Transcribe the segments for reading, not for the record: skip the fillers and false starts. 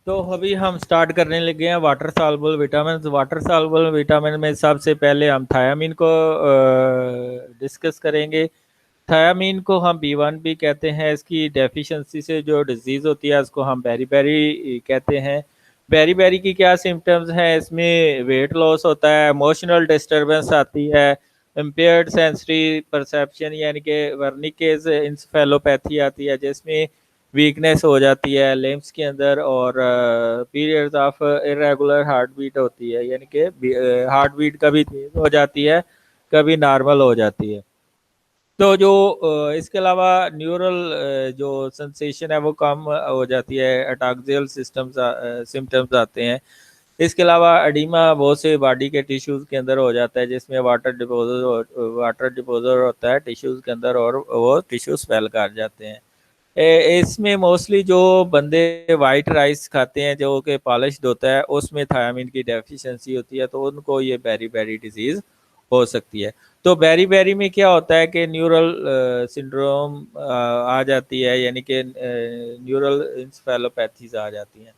तो अभी हम स्टार्ट करने लगे हैं water soluble vitamin. Water soluble vitamin में सबसे पहले हम थायामीन को डिस्कस करेंगे। थायामीन को हम B1 भी कहते हैं। इसकी डेफिशिएंसी से जो डिजीज़ होती है उसको हम बेरी कहते हैं। बेरी की क्या सिम्टम्स हैं? इसमें वेट लॉस होता है, इमोशनल डिस्टर्बेंस आती है, इम्पेयर्ड सेंसरी परसेप्शन यानी कि वर्निकेज इंसेफेलोपैथी आती है, जिसमें वीकनेस हो जाती है लिम्स के अंदर, और periods of irregular heartbeat होती है, यानी कि हार्ट बीट कभी तेज हो जाती है, कभी नॉर्मल हो जाती है। तो जो इसके अलावा न्यूरल जो सेंसेशन है वो कम हो जाती है, अटाक्सियल सिम्टम्स आते हैं। इसके अलावा एडिमा बहुत से बॉडी के टिश्यूज़ के अंदर हो जाता है, जिसमें वाटर डिपोजर होता है टिश्यूज़ के अंदर, और वो टिश्यू स्वेल कर जाते हैं। इसमें मोस्टली जो बंदे वाइट राइस खाते हैं जो कि पॉलिश्ड होता है, उसमें थायामीन की डेफिशिएंसी होती है, तो उनको ये बेरी डिजीज़ हो सकती है। तो बेरी में क्या होता है कि न्यूरल सिंड्रोम आ जाती है, यानी कि न्यूरल इंसेफेलोपैथीज आ जाती हैं।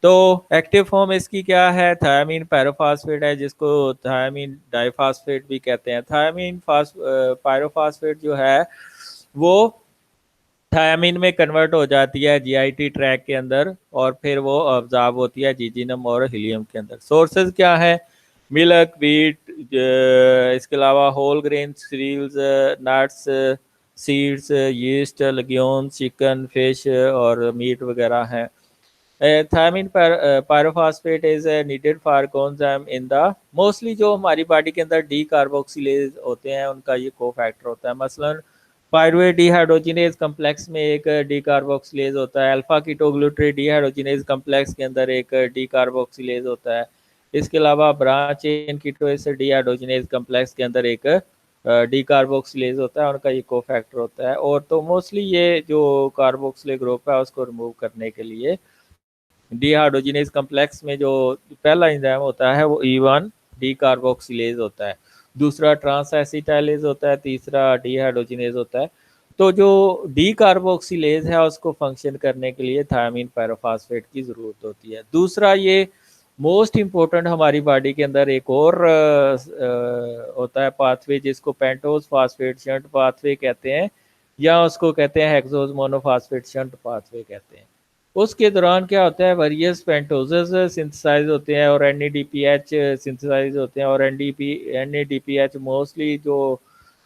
तो एक्टिव फॉर्म इसकी क्या है? थायामीन पायरोफॉस्फेट है, जिसको थायामीन डाइफॉस्फेट भी कहते हैं। पायरोफॉस्फेट जो है वो थायामीन में कन्वर्ट हो जाती है जीआईटी ट्रैक के अंदर, और फिर वो ऑब्जॉर्ब होती है जीजीनम और हीलियम के अंदर। सोर्सेज क्या है? मिल्क, व्हीट, इसके अलावा whole grain cereals, nuts, seeds, yeast, legumes, chicken, fish और मीट वगैरह हैं। Thiamine pyrophosphate is needed for coenzyme in the mostly जो हमारी बॉडी के अंदर डी कार्बोक्सिलेज होते हैं उनका ये को फैक्टर होता है। मसलन पायरुवेट डिहाइड्रोजिनेज कम्प्लेक्स में एक डी कार्बोक्सिलेज होता है, अल्फा कीटोग्लूट्रेट डिहाइड्रोजिनेज कम्प्लेक्स के अंदर एक डी कार्बोक्सिलेज होता है। इसके अलावा ब्रांच चेन कीटोएसिड डिहाइड्रोजिनेज कम्प्लेक्स के अंदर एक डी कार्बोक्सिलेज होता है, उनका ये को फैक्टर होता है। और तो मोस्टली ये जो कार्बोक्सिलेज ग्रुप है उसको रिमूव करने के लिए डिहाइड्रोजिनेज कम्प्लेक्स में जो पहला एंजाइम होता है वो E1 डी कार्बोक्सिलेज होता है, दूसरा ट्रांस एसिटाइलेज होता है, तीसरा डिहाइड्रोजिनेज होता है। तो जो डी कार्बोक्सिलेज है उसको फंक्शन करने के लिए थायमीन पायरोफॉस्फेट की ज़रूरत होती है। दूसरा ये मोस्ट इम्पोर्टेंट हमारी बॉडी के अंदर एक और होता है पाथवे, जिसको पेंटोज फास्फेट शंट पाथवे कहते हैं, या उसको कहते हैं हेक्सोज मोनोफास्फेट शंट पाथवे कहते हैं। उसके दौरान क्या होता है, वेरियस पेंटोजेस सिंथेसाइज होते हैं और NADPH सिंथेसाइज होते हैं, और NADPH मोस्टली जो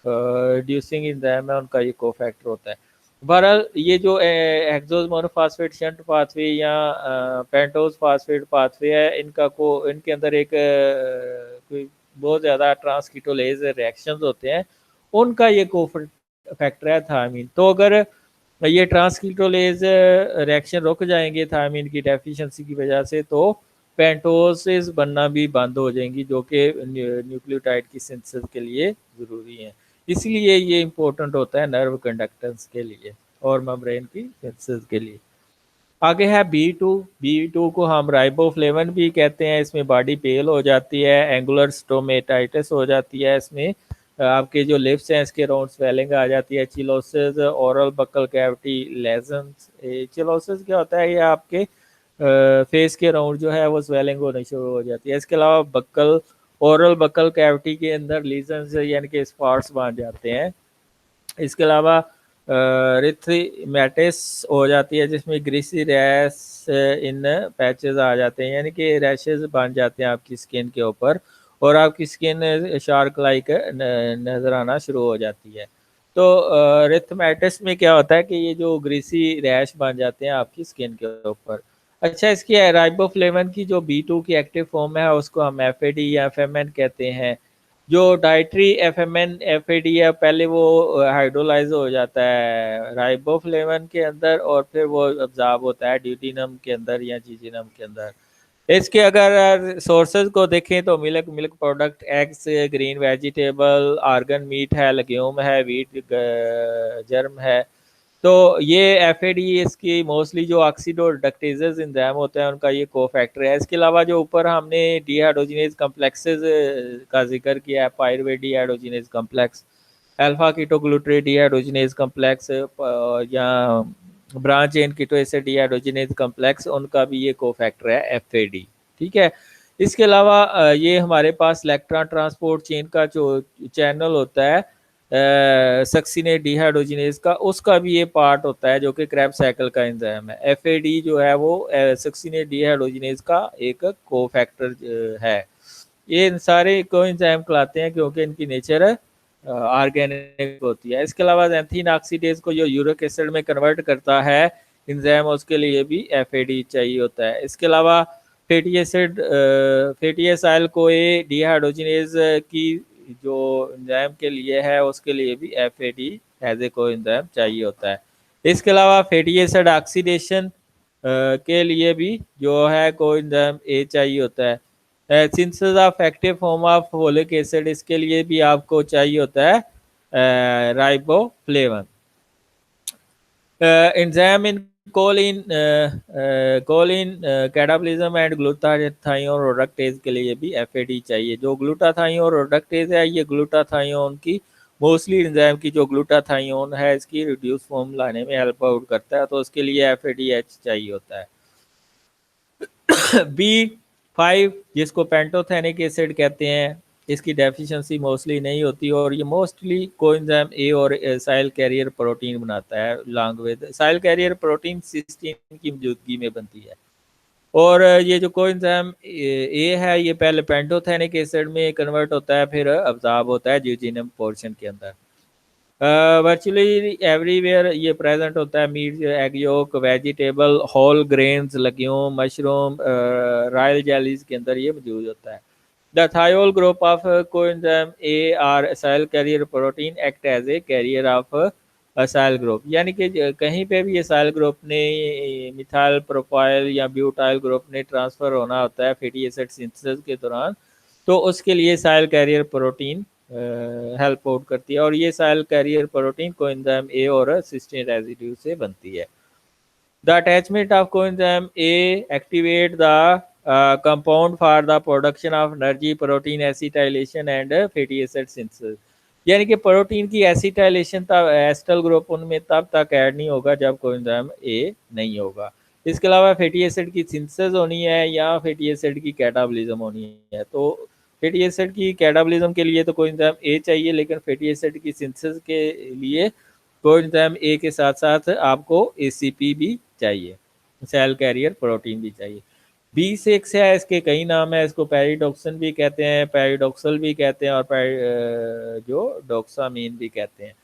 रिड्यूसिंग एंजाइम है उनका ये को फैक्टर होता है। बहरहाल ये जो हेक्सोज मोनोफास्फेट शंट पाथवे या पेंटोज फास्फेट पाथवे है, इनके अंदर एक कोई बहुत ज़्यादा ट्रांसकीटोलेज रिएक्शंस होते हैं, उनका ये को फैक्टर है थायमीन। तो अगर ये ट्रांसकीटोलेज रिएक्शन रुक जाएंगे थायमीन की डेफिशिएंसी की वजह से, तो पेंटोसिस बनना भी बंद हो जाएंगी, जो कि न्यूक्लियोटाइड की सिंथेसिस के लिए ज़रूरी है। इसलिए ये इम्पोर्टेंट होता है नर्व कंडक्टेंस के लिए और मेम्ब्रेन की सिंथेसिस के लिए। आगे है बी टू को हम राइबोफ्लेवन भी कहते हैं। इसमें बॉडी पेल हो जाती है, एंगुलर स्टोमेटाइटिस हो जाती है, इसमें आपके जो लिप्स हैं इसके राउंड स्वेलिंग आ जाती है, cheilosis, oral buccal cavity lesions. Cheilosis क्या होता है? ये आपके फेस के राउंड जो है वो स्वेलिंग होनी शुरू हो जाती है। इसके अलावा ओरल बकल कैविटी के अंदर लीजन्स यानी कि स्पॉट्स बन जाते हैं। इसके अलावा रिथमेटिस हो जाती है, जिसमें ग्रीसी रैश इन पैचेस आ जाते हैं, यानी कि रैशेस बन जाते हैं आपकी स्किन के ऊपर, और आपकी स्किन शार्क लाइक नज़र आना शुरू हो जाती है। तो रिथमेटिस में क्या होता है कि ये जो ग्रीसी रैश बन जाते हैं आपकी स्किन के ऊपर। अच्छा, इसकी राइबोफ्लेवन की जो B2 की एक्टिव फॉर्म है उसको हम FAD या FMN कहते हैं। जो डाइट्री FMN FAD है, पहले वो हाइड्रोलाइज हो जाता है राइबोफ्लेवन के अंदर, और फिर वो अब्जॉर्ब होता है ड्यूटीनम के अंदर या जीजीनम के अंदर। इसके अगर सोर्सेज को देखें तो milk, milk product, eggs, green vegetable, organ meat है, लेग्यूम है, व्हीट जर्म है। तो ये FAD इसकी मोस्टली जो ऑक्सीडोरेडक्टेजेस एंजाइम होते हैं उनका ये को फैक्टर है। इसके अलावा जो ऊपर हमने डिहाइड्रोजिनेज कम्प्लेक्सेस का जिक्र किया है, pyruvate dehydrogenase complex, alpha ketoglutarate dehydrogenase complex, या branch chain keto acid dehydrogenase complex, उनका भी ये कोफैक्टर है एफएडी। ठीक है, इसके अलावा ये हमारे पास इलेक्ट्रॉन ट्रांसपोर्ट चेन का जो चैनल होता है सक्सिनेट डिहाइड्रोजिनेज का, उसका भी ये पार्ट होता है जो कि क्रेब्स साइकिल का एंजाइम है। एफएडी जो है वो सक्सिनेट डिहाइड्रोजिनेज का एक कोफैक्टर है। ये इन सारे को एंजाइम कहलाते हैं क्योंकि इनकी नेचर ऑर्गेनिक होती है। इसके अलावा ज़ैंथीन ऑक्सीडेज को जो यूरिक एसिड में कन्वर्ट करता है एंजाइम, उसके लिए भी एफएडी चाहिए होता है। इसके अलावा फैटी एसिड फैटी एसाइल को ए डिहाइड्रोजिनेज की जो एंजाइम के लिए है उसके लिए भी एफएडी एज ए को एंजाइम चाहिए होता है। इसके अलावा फैटी एसिड ऑक्सीडेशन के लिए भी जो है को एंजाइम ए चाहिए होता है। Synthesis of active form of folic acid, इसके लिए भी आपको चाहिए होता है riboflavin. Enzyme in choline catabolism and glutathione reductase के लिए भी एफएडी चाहिए। जो ग्लूटाथायोन रिडक्टेज है ये ग्लूटाथायोन की मोस्टली एंजाइम की जो ग्लूटाथायोन है इसकी रिड्यूस फॉर्म लाने में हेल्प आउट करता है, तो उसके लिए एफएडीएच चाहिए होता है। B5 जिसको पेंटोथेनिक एसिड कहते हैं, इसकी डेफिशिएंसी मोस्टली नहीं होती और ये मोस्टली कोएंजाइम ए और साइल कैरियर प्रोटीन बनाता है long with acyl carrier protein cysteine की मौजूदगी में बनती है। और ये जो कोएंजाइम ए है ये पहले पेंटोथेनिक एसिड में कन्वर्ट होता है, फिर अब्जॉर्ब होता है ड्यूजेनियम पोर्शन के अंदर। वर्चुअली एवरीवेयर ये प्रेजेंट होता है। Meat, egg yolk, vegetable, whole grains, legume, mushroom, royal jellies के अंदर ये मौजूद होता है। The thiol group of coenzyme A or acyl carrier protein act as a carrier of acyl group, यानी कि कहीं पे भी असाइल ग्रुप ने मिथाइल प्रोपाइल या ब्यूटाइल ग्रुप ने ट्रांसफर होना होता है फैटी एसिड सिंथेसिस के दौरान, तो उसके लिए साइल कैरियर प्रोटीन हेल्प आउट करती है और ये साइल कैरियर प्रोटीन कोएंजाइम ए और सिस्टीन रेजिड्यू से बनती है। The attachment of coenzyme A activate the compound for the production of energy, protein acetylation and fatty acid synthesis, यानी कि प्रोटीन की एसिटाइलेशन तब एस्टल ग्रुप उनमें तब तक ऐड नहीं होगा जब कोएंजाइम ए नहीं होगा। इसके अलावा फैटी एसिड की सिंथेसिस होनी है या फैटी एसिड की कैटाबॉलिज्म होनी है। तो फैटी एसिड की कैटाबॉलिज्म के लिए तो कोएंजाइम ए चाहिए, लेकिन फैटी एसिड की सिंथेसिस के लिए कोएंजाइम ए के साथ साथ आपको एसीपी भी चाहिए, सेल कैरियर प्रोटीन भी चाहिए। B6 है, इसके कई नाम है, इसको पेरिडोक्सिन भी कहते हैं, पेरिडोक्सल भी कहते हैं और जो डोक्सामीन भी कहते हैं।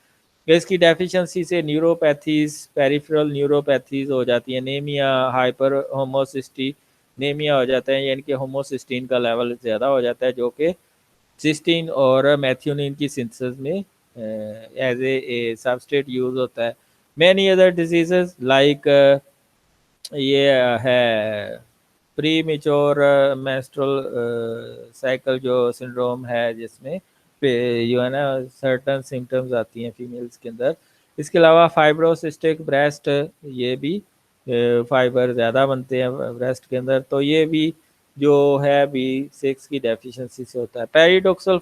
इसकी डेफिशिएंसी से न्यूरोपैथीज, पेरिफेरल न्यूरोपैथीज हो जाती है, एनीमिया, हाइपर होमोसिस्टीनेमिया हो जाता है, यानी कि होमोसिस्टीन का लेवल ज़्यादा हो जाता है जो कि सिस्टीन और मैथ्योनिन की सिंथेसिस में एज ए सबस्ट्रेट यूज होता है। मैनी अदर डिजीजेस लाइक ये है प्री मेच्योर मेंस्ट्रुअल साइकिल जो सिंड्रोम है, जिसमें जो है ना सर्टन सिम्टम्स आती हैं फीमेल्स के अंदर। इसके अलावा फाइब्रोसिस्टिक ब्रेस्ट, ये भी फाइबर ज़्यादा बनते हैं ब्रेस्ट के अंदर, तो ये भी जो है B6 की डेफिशिएंसी से होता है। पेरिडोक्सल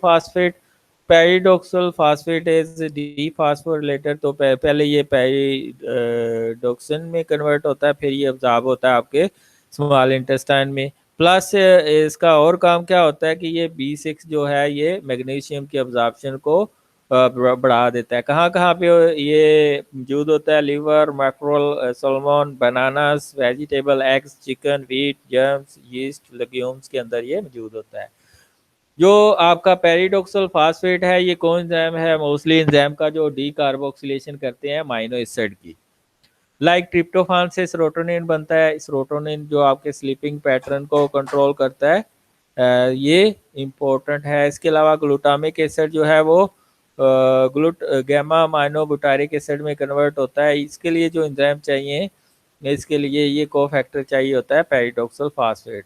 फास्फेट इज डी फास्फोरिलेटेड, तो पहले ये पेरिडोक्सिन में कन्वर्ट होता है, फिर ये अब्जॉर्ब होता है आपके स्मॉल इंटेस्टाइन में। प्लस इसका और काम क्या होता है कि ये B6 जो है ये मैग्नीशियम की अब्जॉर्प्शन को बढ़ा देता है। कहाँ कहाँ पे ये मौजूद होता है? Liver, mackerel, salmon, bananas, vegetable, eggs, chicken, wheat, germs, yeast, legumes के अंदर ये मौजूद होता है। जो आपका पेरिडोक्सल फास्फेट है ये कौन एंजाइम है? मोस्टली एंजाइम का जो डी कार्बोक्सिलेशन करते हैं अमाइनो एसिड की। लाइक ट्रिप्टोफान से सेरोटोनिन बनता है, सेरोटोनिन जो आपके स्लीपिंग पैटर्न को कंट्रोल करता है, ये इम्पोर्टेंट है। इसके अलावा ग्लूटामिक एसिड जो है वो गैमा अमाइनो बुटारिक एसिड में कन्वर्ट होता है। इसके लिए जो एंजाइम चाहिए, इसके लिए ये कोफैक्टर चाहिए होता है पेरिडोक्सल फास्फेट।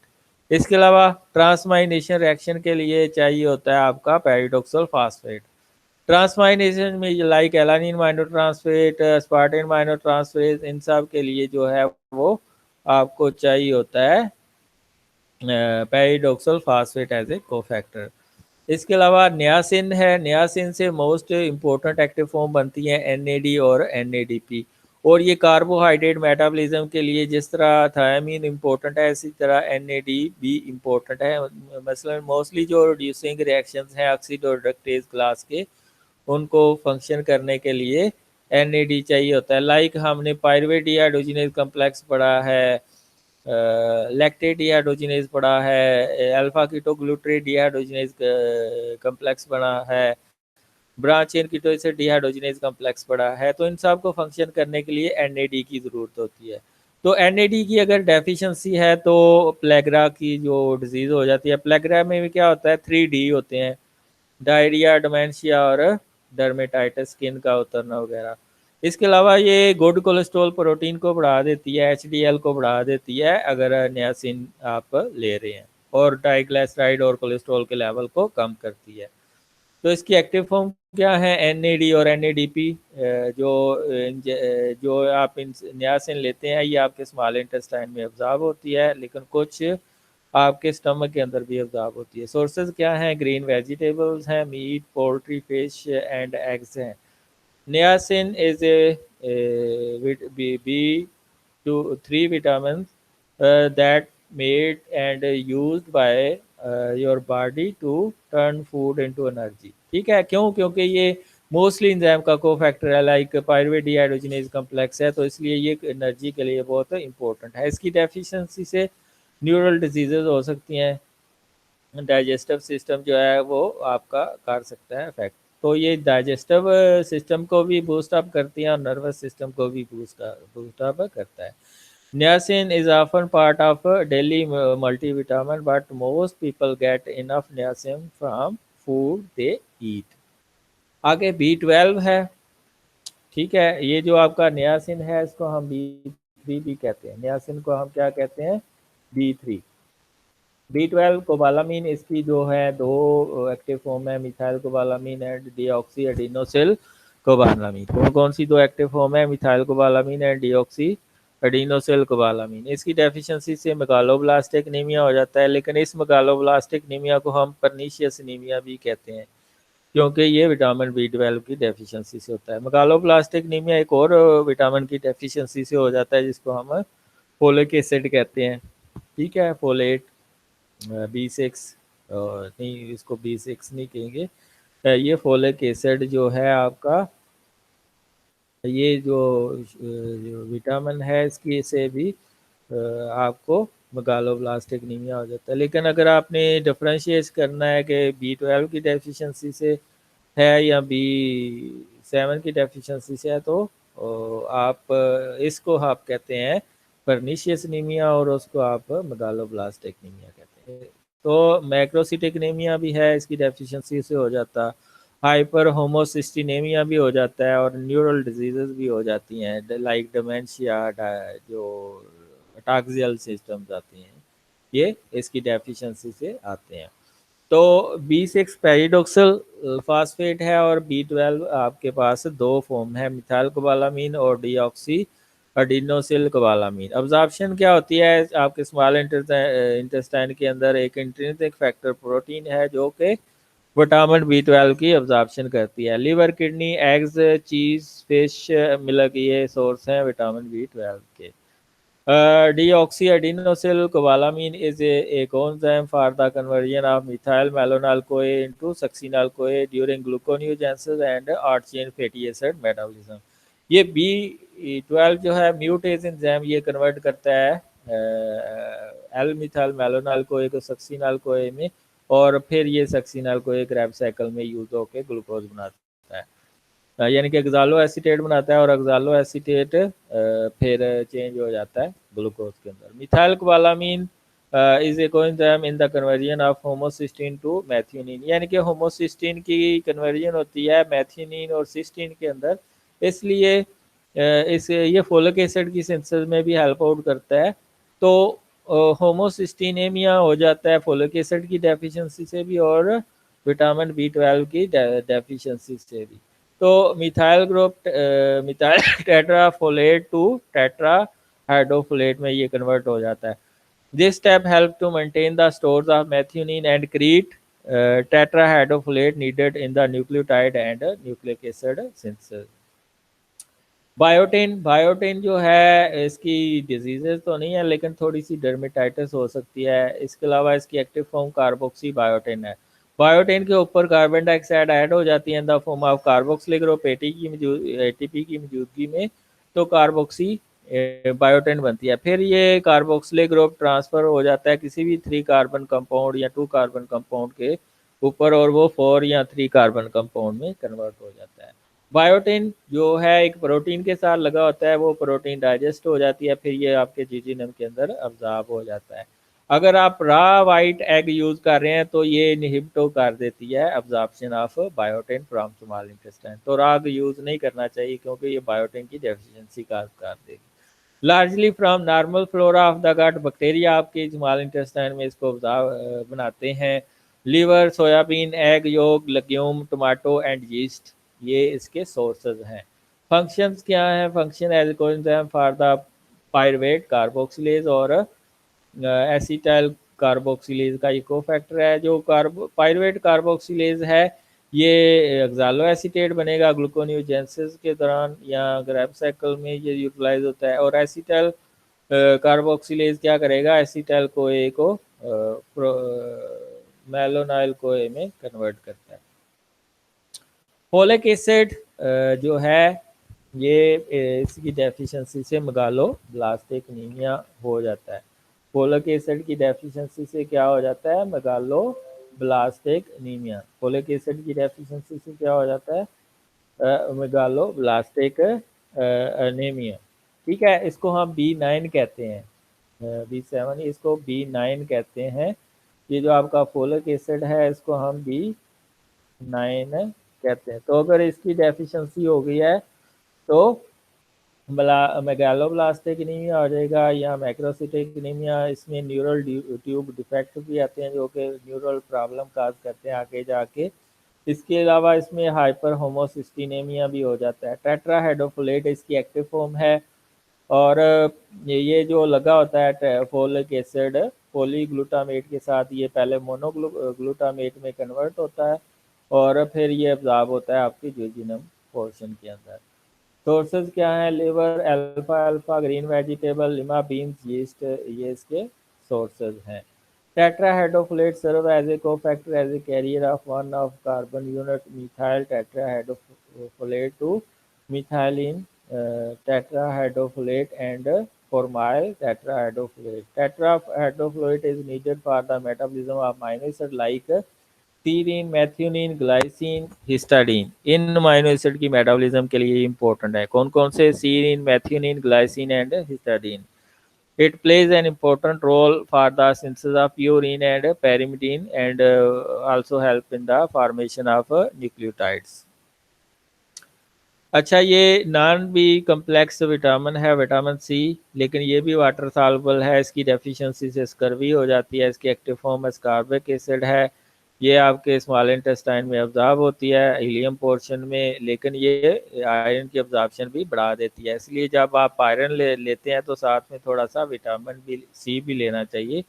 इसके अलावा ट्रांसमाइनेशन रिएक्शन के लिए चाहिए होता है आपका पेरिडोक्सल फास्फेट। ट्रांसमाइनेशन में लाइक एलानिन माइनोट्रांसफेट, स्पार्टिन माइनोट्रांसफेट, इन सब के लिए जो है वो आपको चाहिए होता है पेरिडोक्सल फास्फेट एज ए कोफैक्टर। इसके अलावा नियासिन है, नियासिन से मोस्ट इम्पोर्टेंट एक्टिव फॉर्म बनती है NAD और NADP। और ये कार्बोहाइड्रेट मेटाबॉलिज्म के लिए जिस तरह थायमीन इम्पोर्टेंट है, इसी तरह एनएडी भी इम्पोर्टेंट है। मसलन मोस्टली जो रिड्यूसिंग रिएक्शंस हैं ऑक्सीड और रिडक्टेज क्लास के, उनको फंक्शन करने के लिए एनएडी चाहिए होता है। लाइक हमने पायरुवेट डिहाइड्रोजिनेज कम्प्लेक्स पढ़ा है, लैक्टेट डिहाइड्रोजिनेज पढ़ा है, अल्फा कीटोग्लूट्रेट डिहाइड्रोजिनेज कम्प्लेक्स पढ़ा है, ब्रांच चेन कीटोएसिड डिहाइड्रोजिनेज कम्प्लेक्स पड़ा है। तो इन सब को फंक्शन करने के लिए एनएडी की ज़रूरत होती है। तो एनएडी की अगर डेफिशिएंसी है तो प्लेग्रा की जो डिजीज़ हो जाती है। प्लेग्रा में भी क्या होता है, 3D होते हैं, डायरिया, डिमेंशिया और डर्मेटाइटिस, स्किन का उतरना वगैरह। इसके अलावा ये गुड कोलेस्ट्रॉल प्रोटीन को बढ़ा देती है, एचडीएल को बढ़ा देती है अगर नियासिन आप ले रहे हैं, और ट्राइग्लिसराइड और कोलेस्ट्रॉल के लेवल को कम करती है। तो इसकी एक्टिव फॉर्म क्या है, एनएडी और एनएडीपी। जो आप इन नियासिन लेते हैं ये आपके स्मॉल इंटेस्टाइन में ऑब्जॉर्ब होती है, लेकिन कुछ आपके स्टमक के अंदर भी ऑब्जॉर्ब होती है। सोर्सेज क्या हैं, ग्रीन वेजिटेबल्स हैं, meat, poultry, fish and eggs हैं। Niacin is a B to 3 vitamins that made and used by your body to turn food into energy। ठीक है, क्यों? क्योंकि ये मोस्टली इंजाइम का को फैक्टर है, लाइक पायरुवेट डिहाइड्रोजिनेज कम्प्लेक्स है, तो इसलिए ये एनर्जी के लिए बहुत इंपॉर्टेंट है। इसकी डेफिशिएंसी से न्यूरल डिजीजेज हो सकती हैं, डाइजेस्टिव सिस्टम जो है वो आपका कर सकता है इफेक्ट। तो ये डाइजेस्टिव सिस्टम को भी बूस्ट अप करती है और नर्वस सिस्टम को भी बूस्ट अप करता है। Niacin is often part of a daily multivitamin, but most people get enough niacin from food they eat। आगे B12 है, ठीक है। ये जो आपका नियासिन है इसको हम B3 भी कहते हैं। नियासिन को हम क्या कहते हैं, B3। B12 कोबालामीन, इसकी जो है दो एक्टिव फॉर्म है, मिथाइल कोबालामीन एंड डीऑक्सी एडिनोसिल कोबालामीन। कौन कौन सी दो एक्टिव फॉर्म है, मिथाइल कोबालामीन एंड डीऑक्सी एडिनोसिल कोबालामीन। इसकी डेफिशिएंसी से मेगालोब्लास्टिक एनीमिया हो जाता है, लेकिन इस मेगालोब्लास्टिक एनीमिया को हम परनीशियस एनीमिया भी कहते हैं, क्योंकि ये विटामिन B12 की डेफिशिएंसी से होता है। मेगालोब्लास्टिक एनीमिया एक और विटामिन की डेफिशिएंसी से हो जाता है, जिसको हम फोलिक एसिड कहते हैं। ठीक है, फोलेट, B6 नहीं, इसको B6 नहीं कहेंगे, ये फोलिक एसिड जो है आपका, ये जो विटामिन है इसकी से भी आपको मेगालोब्लास्टिक एनीमिया हो जाता है। लेकिन अगर आपने डिफरेंशिएट करना है कि B12 की डेफिशिएंसी से है या B7 की डेफिशिएंसी से है, तो आप इसको आप कहते हैं परनीशियस एनीमिया और उसको आप मेगालोब्लास्टिक एनीमिया कहते हैं। तो मैक्रोसिटिक एनीमिया भी है, इसकी डेफिशिएंसी से हो जाता, हाइपर होमोसिस्टिनेमिया भी हो जाता है, और न्यूरल डिजीजेस भी हो जाती हैं, लाइक डिमेंशिया, जो अटाक्सियल सिस्टम्स आती हैं, ये इसकी डेफिशिएंसी से आते हैं। तो B6 पैराडॉक्सल फास्फेट है, और B12 आपके पास दो फॉर्म है, मिथाइल कोबालामीन और डीऑक्सी एडिनोसिल कोबालामीन। अब्जॉर्प्शन क्या होती है, आपके स्मॉल इंटेस्टाइन के अंदर एक इंट्रिंसिक फैक्टर प्रोटीन है जो कि विटामिन B12 की अब्जॉर्प्शन करती है। Liver, kidney, eggs, cheese, fish, milk ये सोर्स हैं विटामिन B12 के। Deoxyadenosylcobalamin is a coenzyme for the conversion of methyl malonyl-CoA into succinyl-CoA during gluconeogenesis and short-chain fatty acid metabolism। ये B12 जो है म्यूटेज enzyme ये convert करता है L methyl मैलोनाइल-CoA को सक्सिनाइल-CoA में, और फिर ये सक्सिनाइल-CoA क्रैब साइकिल में यूज होकर ग्लूकोज बनाता है, यानी कि एक्सालो एसीटेट बनाता है, और एक्सालो एसीटेट फिर चेंज हो जाता है ग्लूकोज के अंदर। Methylcobalamin is a coenzyme in the conversion of homocysteine to methionine, यानी कि होमोसिस्टीन की कन्वर्जन होती है मैथियोनिन और सिस्टीन के अंदर, इसलिए इस ये फोलिक एसिड की सिंथेसिस में भी हेल्प आउट करता है। तो होमोसिस्टीनेमिया हो जाता है फोलिक एसिड की डेफिशिएंसी से भी और विटामिन B12 की डेफिशिएंसी से भी। तो methyl group methyl tetrafolate to tetrahydrofolate में ये कन्वर्ट हो जाता है। This step help to maintain the stores of methionine and create tetrahydrofolate needed in the nucleotide and nucleic acid synthesis. Biotin biotin जो है इसकी डिजीजेज तो नहीं है, लेकिन थोड़ी सी डर्मेटाइटिस हो सकती है। इसके अलावा इसकी एक्टिव फॉर्म कार्बोक्सी बायोटिन है। बायोटिन के ऊपर कार्बन डाइऑक्साइड ऐड हो जाती है in the form of carboxylic group ATP की मौजूदगी में, तो कार्बोक्सी बायोटिन बनती है। फिर ये कार्बोक्सिलिक ग्रुप ट्रांसफर हो जाता है किसी भी 3 कार्बन कंपाउंड या 2 कार्बन कंपाउंड के ऊपर, और वो 4 या 3 कार्बन कंपाउंड में कन्वर्ट हो जाता है। बायोटिन जो है एक प्रोटीन के साथ लगा होता है, वो प्रोटीन डाइजेस्ट हो जाती है, फिर ये आपके जीजीनम के अंदर अब्जॉर्ब हो जाता है। अगर आप रा वाइट एग यूज कर रहे हैं तो ये इनहिबिट कर देती है absorption of biotin from small intestine, तो राग यूज नहीं करना चाहिए क्योंकि ये बायोटिन की डेफिशिएंसी का कर देगी। Largely from normal flora of the gut, bacteria आपके स्मॉल इंटेस्टाइन में इसको बनाते हैं। Liver, soybean, egg yolk, legume, tomato and yeast, ये इसके सोर्सेज हैं। फंक्शंस क्या हैं? Function as coenzyme for the pyruvate carboxylase और एसिटाइल कार्बोक्सिलेज का इको फैक्टर है। जो पायरुवेट कार्बोक्सिलेज है ये ऑक्सालो एसीटेट बनेगा ग्लूकोनियोजेंसिस के दौरान या ग्रेब साइकिल में ये यूटिलाइज होता है। और एसिटाइल कार्बोक्सिलेज क्या करेगा? एसिटाइल कोए को मेलोनाइल कोए में कन्वर्ट करता है। फोलिक एसिड जो है ये इसकी डेफिशिएंसी से मेगालोब्लास्टिक एनीमिया हो जाता है। फोलिक एसिड की डेफिशिएंसी से क्या हो जाता है? Megaloblastic anaemia. फोलिक एसिड की डेफिशिएंसी से क्या हो जाता है? Megaloblastic anaemia. ठीक है, इसको हम B9 कहते हैं, B7, इसको B9 कहते हैं। ये जो आपका फोलिक एसिड है इसको हम B9 कहते हैं। तो अगर इसकी डेफिशिएंसी हो गई है तो मेगालोब्लास्टिक एनीमिया हो जाएगा या मैक्रोसिटिक एनीमिया। इसमें न्यूरल ट्यूब डिफेक्ट भी आते हैं जो कि न्यूरल प्रॉब्लम काज करते हैं आगे जाके। इसके अलावा इसमें हाइपर होमोसिस्टिनेमिया भी हो जाता है। टेट्राहेड्रोफोलेट इसकी एक्टिव फॉर्म है, और ये जो लगा होता है फोलिक एसिड पॉलीग्लूटामेट के साथ, ये पहले मोनोग्लूटामेट में कन्वर्ट होता है और फिर ये अब्जॉर्ब होता है आपकी जेजुनम पोर्शन के अंदर। सोर्सेज क्या हैं? लिवर, अल्फा अल्फा, green vegetable, lima beans, yeast, ये इसके सोर्सेज हैं। Tetrahydrofolate serve as a cofactor as a carrier of one of carbon unit methyl tetrahydrofolate to methylene tetrahydrofolate and formyl tetrahydrofolate. Tetrahydrofolate is needed for the metabolism of amino acid like serine, methionine, glycine, histidine. इन amino acid की metabolism के लिए important है। कौन कौन से? Serine, methionine, glycine and histidine. It plays an important role for the synthesis of purine and pyrimidine and also help in the formation of nucleotides. अच्छा, ये नॉन बी कम्प्लेक्स विटामिन है vitamin सी, लेकिन ये भी वाटर सॉल्युबल है। इसकी deficiency से scurvy हो जाती है। इसकी एक्टिव फॉर्म एस्कॉर्बिक एसिड है। ये आपके स्मॉल इंटेस्टाइन में अब्जॉर्ब होती है हीलियम पोर्शन में, लेकिन ये आयरन की अब्जॉर्प्शन भी बढ़ा देती है। इसलिए जब आप आयरन लेते हैं तो साथ में थोड़ा सा विटामिन बी सी भी लेना चाहिए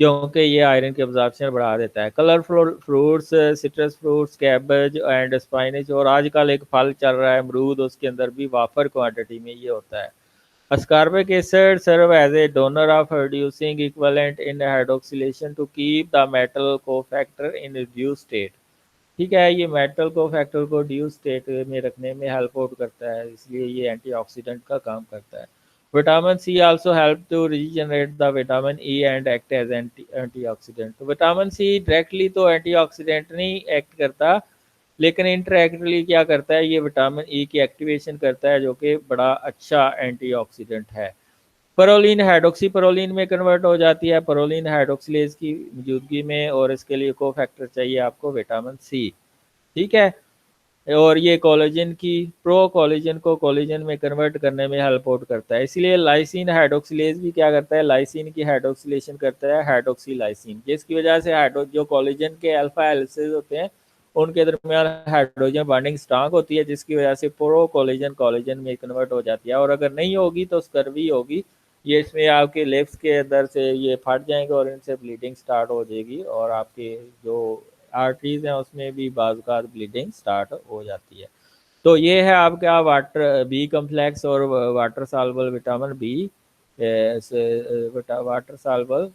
क्योंकि ये आयरन की अब्जॉर्प्शन बढ़ा देता है। Colourful fruits, citrus fruits, cabbage and स्पाइनच, और आजकल एक फल चल रहा है अमरूद, उसके अंदर भी वाफर क्वांटिटी में ये होता है। ascorbic acid serve as a donor of reducing equivalent in hydroxylation to keep the metal cofactor in reduced state। ठीक है, ये मेटल कोफैक्टर को ड्यूस स्टेट में रखने में हेल्प आउट करता है, इसलिए ये एंटीऑक्सीडेंट का काम करता है। Vitamin C also help to regenerate the vitamin E and act as antioxidant. तो विटामिन सी डायरेक्टली तो एंटीऑक्सीडेंट नहीं एक्ट करता, लेकिन इंटरएक्टली क्या करता है? ये विटामिन ई की एक्टिवेशन करता है जो कि बड़ा अच्छा एंटीऑक्सीडेंट है। पेरोलिन हाइड्रोक्सी पेरोलिन में कन्वर्ट हो जाती है पेरोलिन हाइड्रोक्सिलेज की मौजूदगी में, और इसके लिए कोफैक्टर चाहिए आपको विटामिन सी। ठीक है, और ये कोलेजन की प्रो कोलेजन को कोलेजन में कन्वर्ट करने में हेल्प आउट करता है। इसलिए लाइसिन हाइड्रोक्सिलेज भी क्या करता है? लाइसिन की हाइड्रोक्सिलेशन करता है हाइड्रोक्सी लाइसिन, जिसकी वजह से जो कोलेजन के अल्फा हेलिसेस होते हैं उनके दरमियान हाइड्रोजन बॉन्डिंग स्ट्रांग होती है, जिसकी वजह से प्रो कोलेजन कोलेजन में कन्वर्ट हो जाती है। और अगर नहीं होगी तो स्कर्वी होगी। ये इसमें आपके लेग्स के अंदर से ये फट जाएंगे और इनसे ब्लीडिंग स्टार्ट हो जाएगी, और आपके जो आर्टरीज हैं उसमें भी बाज़ ब्लीडिंग स्टार्ट हो जाती है। तो ये है आपका वाटर बी कम्प्लेक्स और water soluble vitamin B, water soluble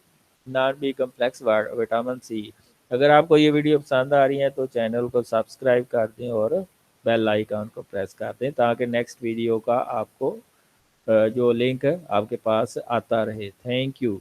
non B complex vitamin C. अगर आपको ये वीडियो पसंद आ रही है तो चैनल को सब्सक्राइब कर दें और बेल आइकन को प्रेस कर दें ताकि नेक्स्ट वीडियो का आपको जो लिंक आपके पास आता रहे। Thank you.